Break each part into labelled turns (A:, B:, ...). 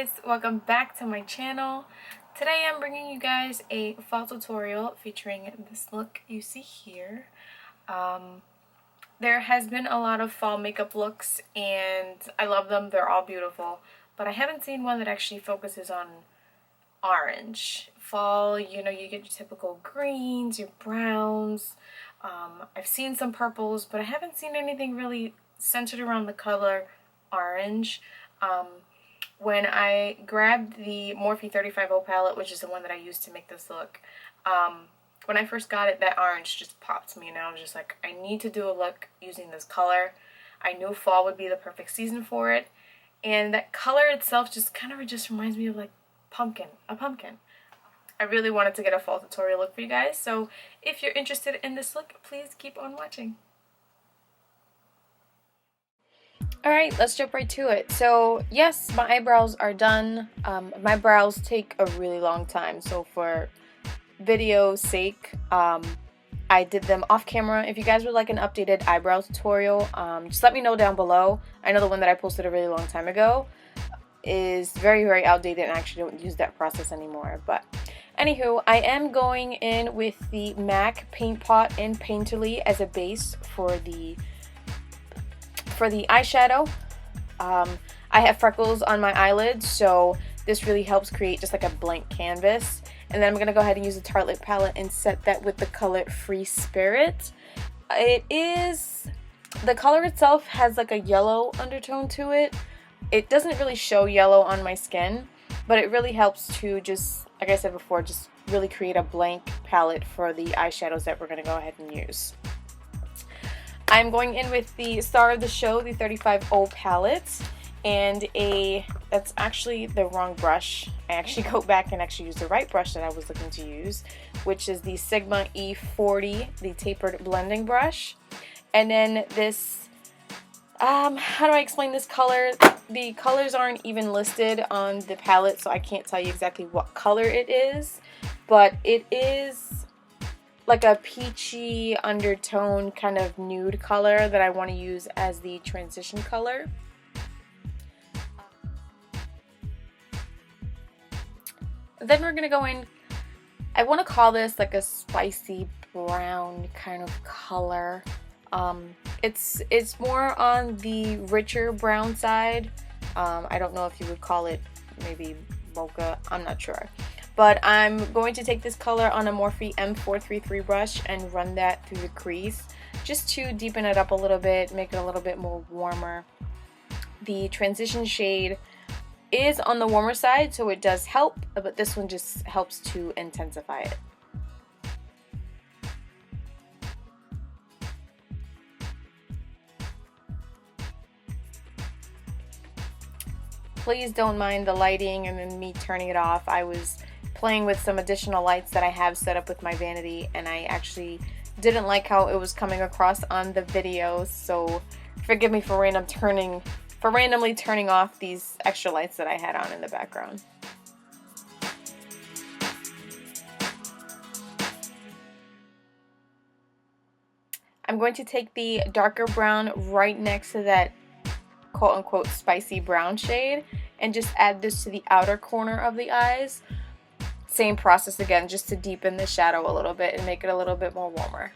A: guys, welcome back to my channel. Today I'm bringing you guys a fall tutorial featuring this look you see here. There has been a lot of fall makeup looks and I love them, they're all beautiful, but I haven't seen one that actually focuses on orange. Fall, you know, you get your typical greens, your browns. I've seen some purples, but I haven't seen anything really centered around the color orange. When I grabbed the Morphe 35O palette, which is the one that I used to make this look, when I first got it, that orange just popped to me, and I was just like, I need to do a look using this color. I knew fall would be the perfect season for it, and that color itself just kind of just reminds me of like a pumpkin. I really wanted to get a fall tutorial look for you guys, so if you're interested in this look, please keep on watching. Alright, let's jump right to it. So yes, my eyebrows are done. My brows take a really long time, so for video's sake, I did them off camera. If you guys would like an updated eyebrow tutorial, just let me know down below. I know the one that I posted a really long time ago is very, very outdated and I actually don't use that process anymore. But anywho, I am going in with the MAC Paint Pot and Painterly as a base for the eyeshadow. I have freckles on my eyelids, so this really helps create just like a blank canvas. And then I'm going to go ahead and use the Tartlette palette and set that with the color Free Spirit. The color itself has like a yellow undertone to it. It doesn't really show yellow on my skin, but it really helps to just, like I said before, just really create a blank palette for the eyeshadows that we're going to go ahead and use. I'm going in with the star of the show, the 35O palette, and that's actually the wrong brush. I actually go back and actually use the right brush that I was looking to use, which is the Sigma E40, the tapered blending brush. And then this, how do I explain this color? The colors aren't even listed on the palette, so I can't tell you exactly what color it is, but it is like a peachy undertone kind of nude color that I want to use as the transition color. Then we're gonna go in, I want to call this like a spicy brown kind of color. It's more on the richer brown side. I don't know if you would call it maybe mocha, I'm not sure. But I'm going to take this color on a Morphe M433 brush and run that through the crease just to deepen it up a little bit, make it a little bit more warmer. The transition shade is on the warmer side, so it does help, but this one just helps to intensify it. Please don't mind the lighting and then me turning it off. I was playing with some additional lights that I have set up with my vanity, and I actually didn't like how it was coming across on the video, so forgive me for randomly turning off these extra lights that I had on in the background. I'm going to take the darker brown right next to that quote-unquote spicy brown shade and just add this to the outer corner of the eyes. Same process again, just to deepen the shadow a little bit and make it a little bit more warmer.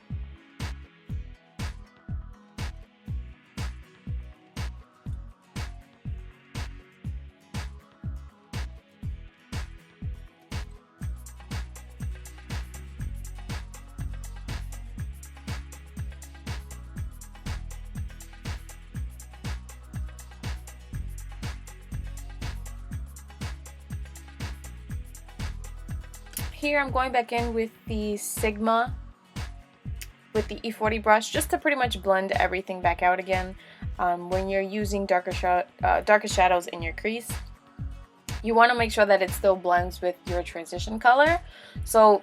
A: Here I'm going back in with the Sigma with the E40 brush just to pretty much blend everything back out again. When you're using darker shadows in your crease, you want to make sure that it still blends with your transition color. So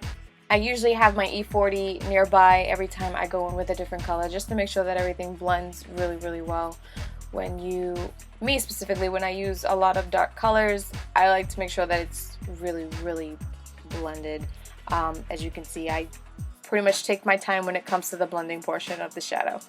A: I usually have my E40 nearby every time I go in with a different color just to make sure that everything blends really, really well. Me specifically, when I use a lot of dark colors, I like to make sure that it's really, really blended. As you can see, I pretty much take my time when it comes to the blending portion of the shadow.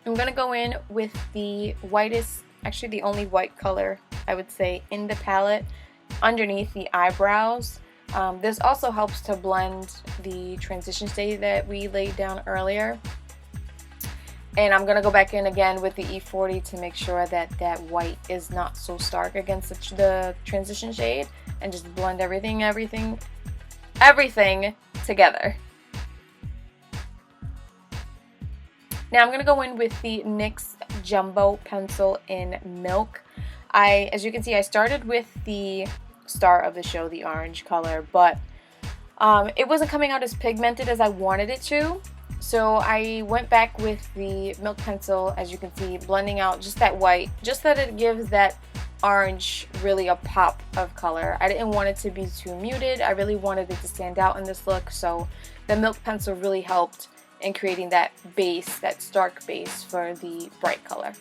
A: I'm going to go in with the whitest, actually the only white color I would say in the palette underneath the eyebrows. This also helps to blend the transition shade that we laid down earlier. And I'm going to go back in again with the E40 to make sure that that white is not so stark against the transition shade, and just blend everything together. Now I'm going to go in with the NYX Jumbo Pencil in Milk. As you can see, I started with the star of the show, the orange color, but it wasn't coming out as pigmented as I wanted it to. So I went back with the Milk Pencil, as you can see, blending out just that white, just that it gives that orange really a pop of color. I didn't want it to be too muted. I really wanted it to stand out in this look, so the Milk Pencil really helped in creating that base, that stark base for the bright color.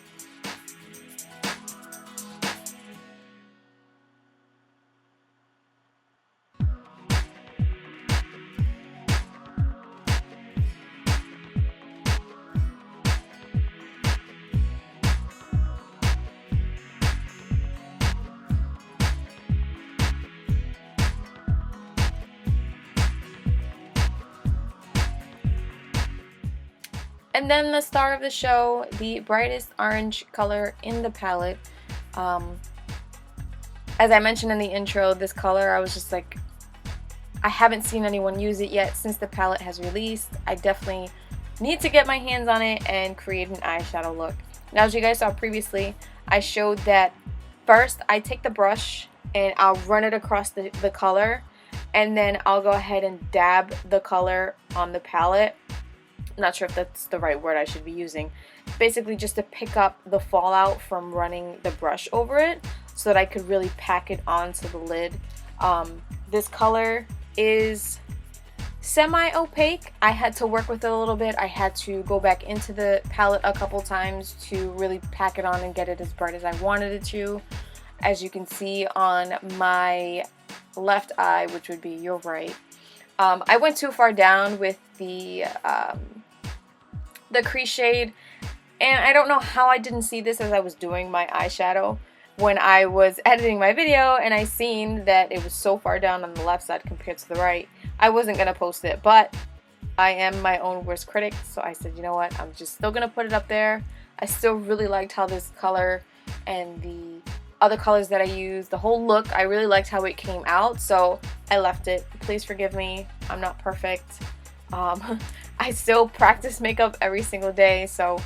A: And then the star of the show, the brightest orange color in the palette. As I mentioned in the intro, this color, I was just like, I haven't seen anyone use it yet since the palette has released. I definitely need to get my hands on it and create an eyeshadow look. Now, as you guys saw previously, I showed that first I take the brush and I'll run it across the color, and then I'll go ahead and dab the color on the palette. Not sure if that's the right word I should be using. Basically just to pick up the fallout from running the brush over it so that I could really pack it onto the lid. This color is semi-opaque. I had to work with it a little bit. I had to go back into the palette a couple times to really pack it on and get it as bright as I wanted it to. As you can see on my left eye, which would be your right, I went too far down with the crease shade, and I don't know how I didn't see this as I was doing my eyeshadow when I was editing my video, and I seen that it was so far down on the left side compared to the right. I wasn't gonna post it, but I am my own worst critic, so I said, you know what, I'm just still gonna put it up there. I still really liked how this color and the other colors that I used, the whole look, I really liked how it came out, so I left it. Please forgive me, I'm not perfect. I still practice makeup every single day, so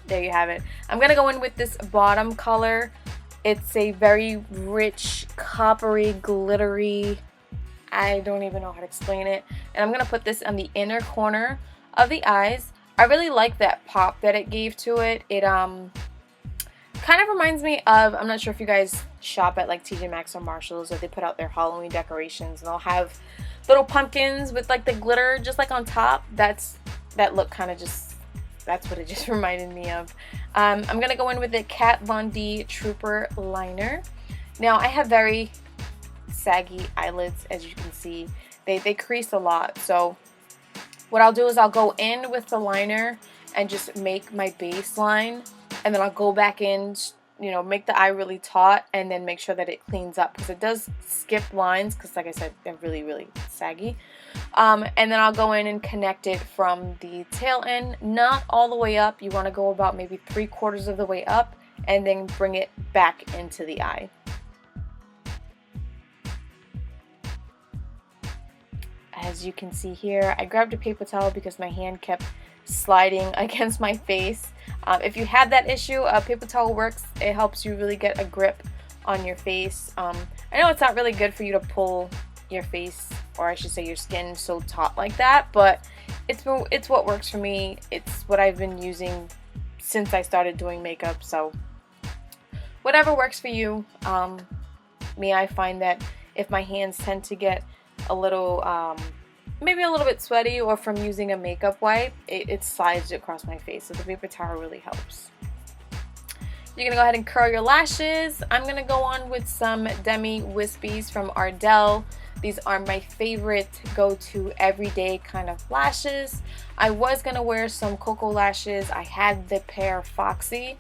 A: there you have it. I'm gonna go in with this bottom color. It's a very rich, coppery, glittery, I don't even know how to explain it. And I'm gonna put this on the inner corner of the eyes. I really like that pop that it gave to it. It kind of reminds me of, I'm not sure if you guys shop at like TJ Maxx or Marshalls, or they put out their Halloween decorations and they'll have little pumpkins with like the glitter just like on top. That look kind of just, that's what it just reminded me of. I'm gonna go in with the Kat Von D Trooper liner. Now I have very saggy eyelids, as you can see. They crease a lot, so what I'll do is I'll go in with the liner and just make my base line, and then I'll go back in, you know, make the eye really taut, and then make sure that it cleans up, because it does skip lines, because like I said, they're really, really saggy. And then I'll go in and connect it from the tail end, not all the way up. You want to go about maybe 3/4 of the way up, and then bring it back into the eye. As you can see here, I grabbed a paper towel because my hand kept sliding against my face. If you have that issue, a paper towel works. It helps you really get a grip on your face. I know it's not really good for you to pull your face, or I should say your skin, so taut like that, but it's what works for me. It's what I've been using since I started doing makeup, so whatever works for you. Me, I find that if my hands tend to get a little maybe a little bit sweaty, or from using a makeup wipe, it slides across my face, so the paper towel really helps. You're going to go ahead and curl your lashes. I'm going to go on with some Demi Wispies from Ardell. These are my favorite go-to everyday kind of lashes. I was going to wear some Cocoa lashes. I had the pair Foxy,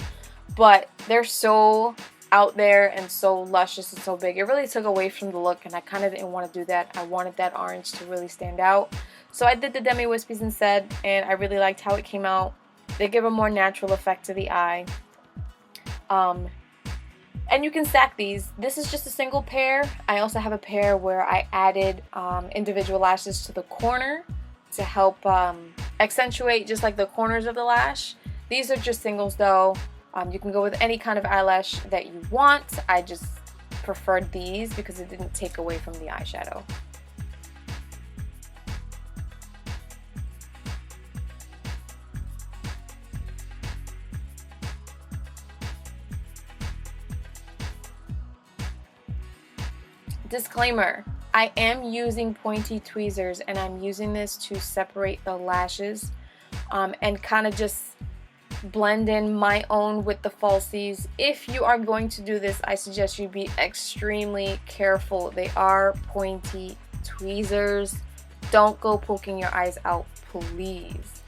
A: but they're so out there and so luscious and so big. It really took away from the look, and I kind of didn't want to do that. I wanted that orange to really stand out. So I did the Demi Wispies instead, and I really liked how it came out. They give a more natural effect to the eye. And you can stack these. This is just a single pair. I also have a pair where I added individual lashes to the corner to help accentuate just like the corners of the lash. These are just singles though. You can go with any kind of eyelash that you want. I just preferred these because it didn't take away from the eyeshadow. Disclaimer, I am using pointy tweezers, and I'm using this to separate the lashes and kind of just blend in my own with the falsies. If you are going to do this, I suggest you be extremely careful. They are pointy tweezers. Don't go poking your eyes out, please.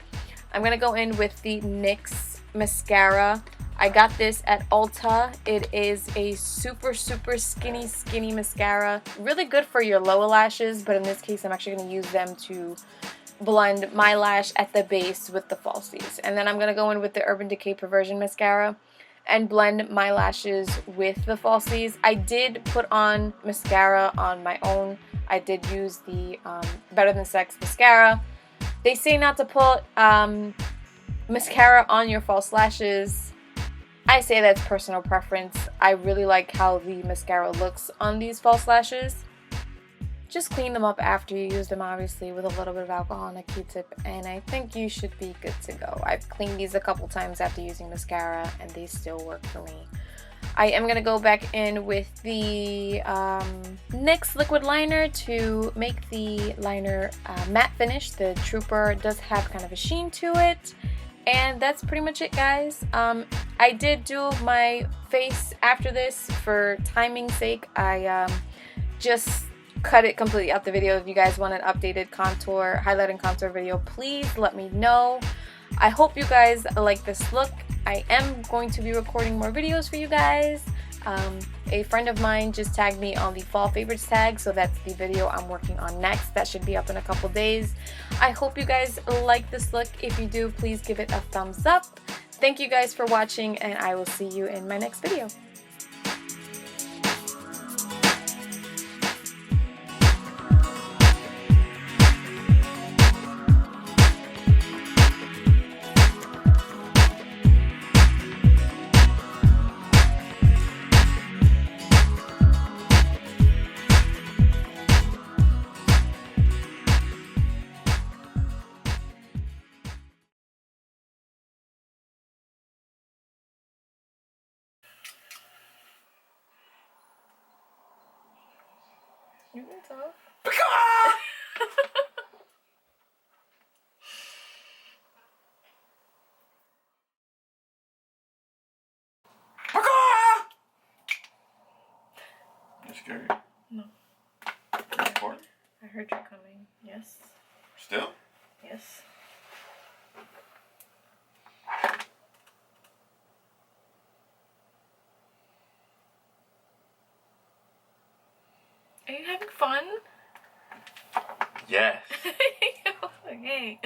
A: I'm going to go in with the NYX mascara. I got this at Ulta. It is a super skinny mascara. Really good for your lower lashes, but in this case I'm actually going to use them to blend my lash at the base with the falsies. And then I'm going to go in with the Urban Decay Perversion mascara and blend my lashes with the falsies. I did put on mascara on my own. I did use the Better Than Sex mascara. They say not to put mascara on your false lashes. I say that's personal preference. I really like how the mascara looks on these false lashes. Just clean them up after you use them, obviously, with a little bit of alcohol and a Q-tip, and I think you should be good to go. I've cleaned these a couple times after using mascara, and they still work for me. I am going to go back in with the NYX liquid liner to make the liner matte finish. The Trooper does have kind of a sheen to it. And that's pretty much it, guys. I did do my face after this for timing's sake. I just cut it completely out the video. If you guys want an updated contour, highlight and contour video, please let me know. I hope you guys like this look. I am going to be recording more videos for you guys. A friend of mine just tagged me on the fall favorites tag, so that's the video I'm working on next. That should be up in a couple days. I hope you guys like this look. If you do, please give it a thumbs up. Thank you guys for watching, and I will see you in my next video. You can talk.
B: You scared?
A: No.
B: Recording?
A: I heard you coming. Yes.
B: Still?
A: Yes. Are you having fun?
B: Yes.
A: Okay.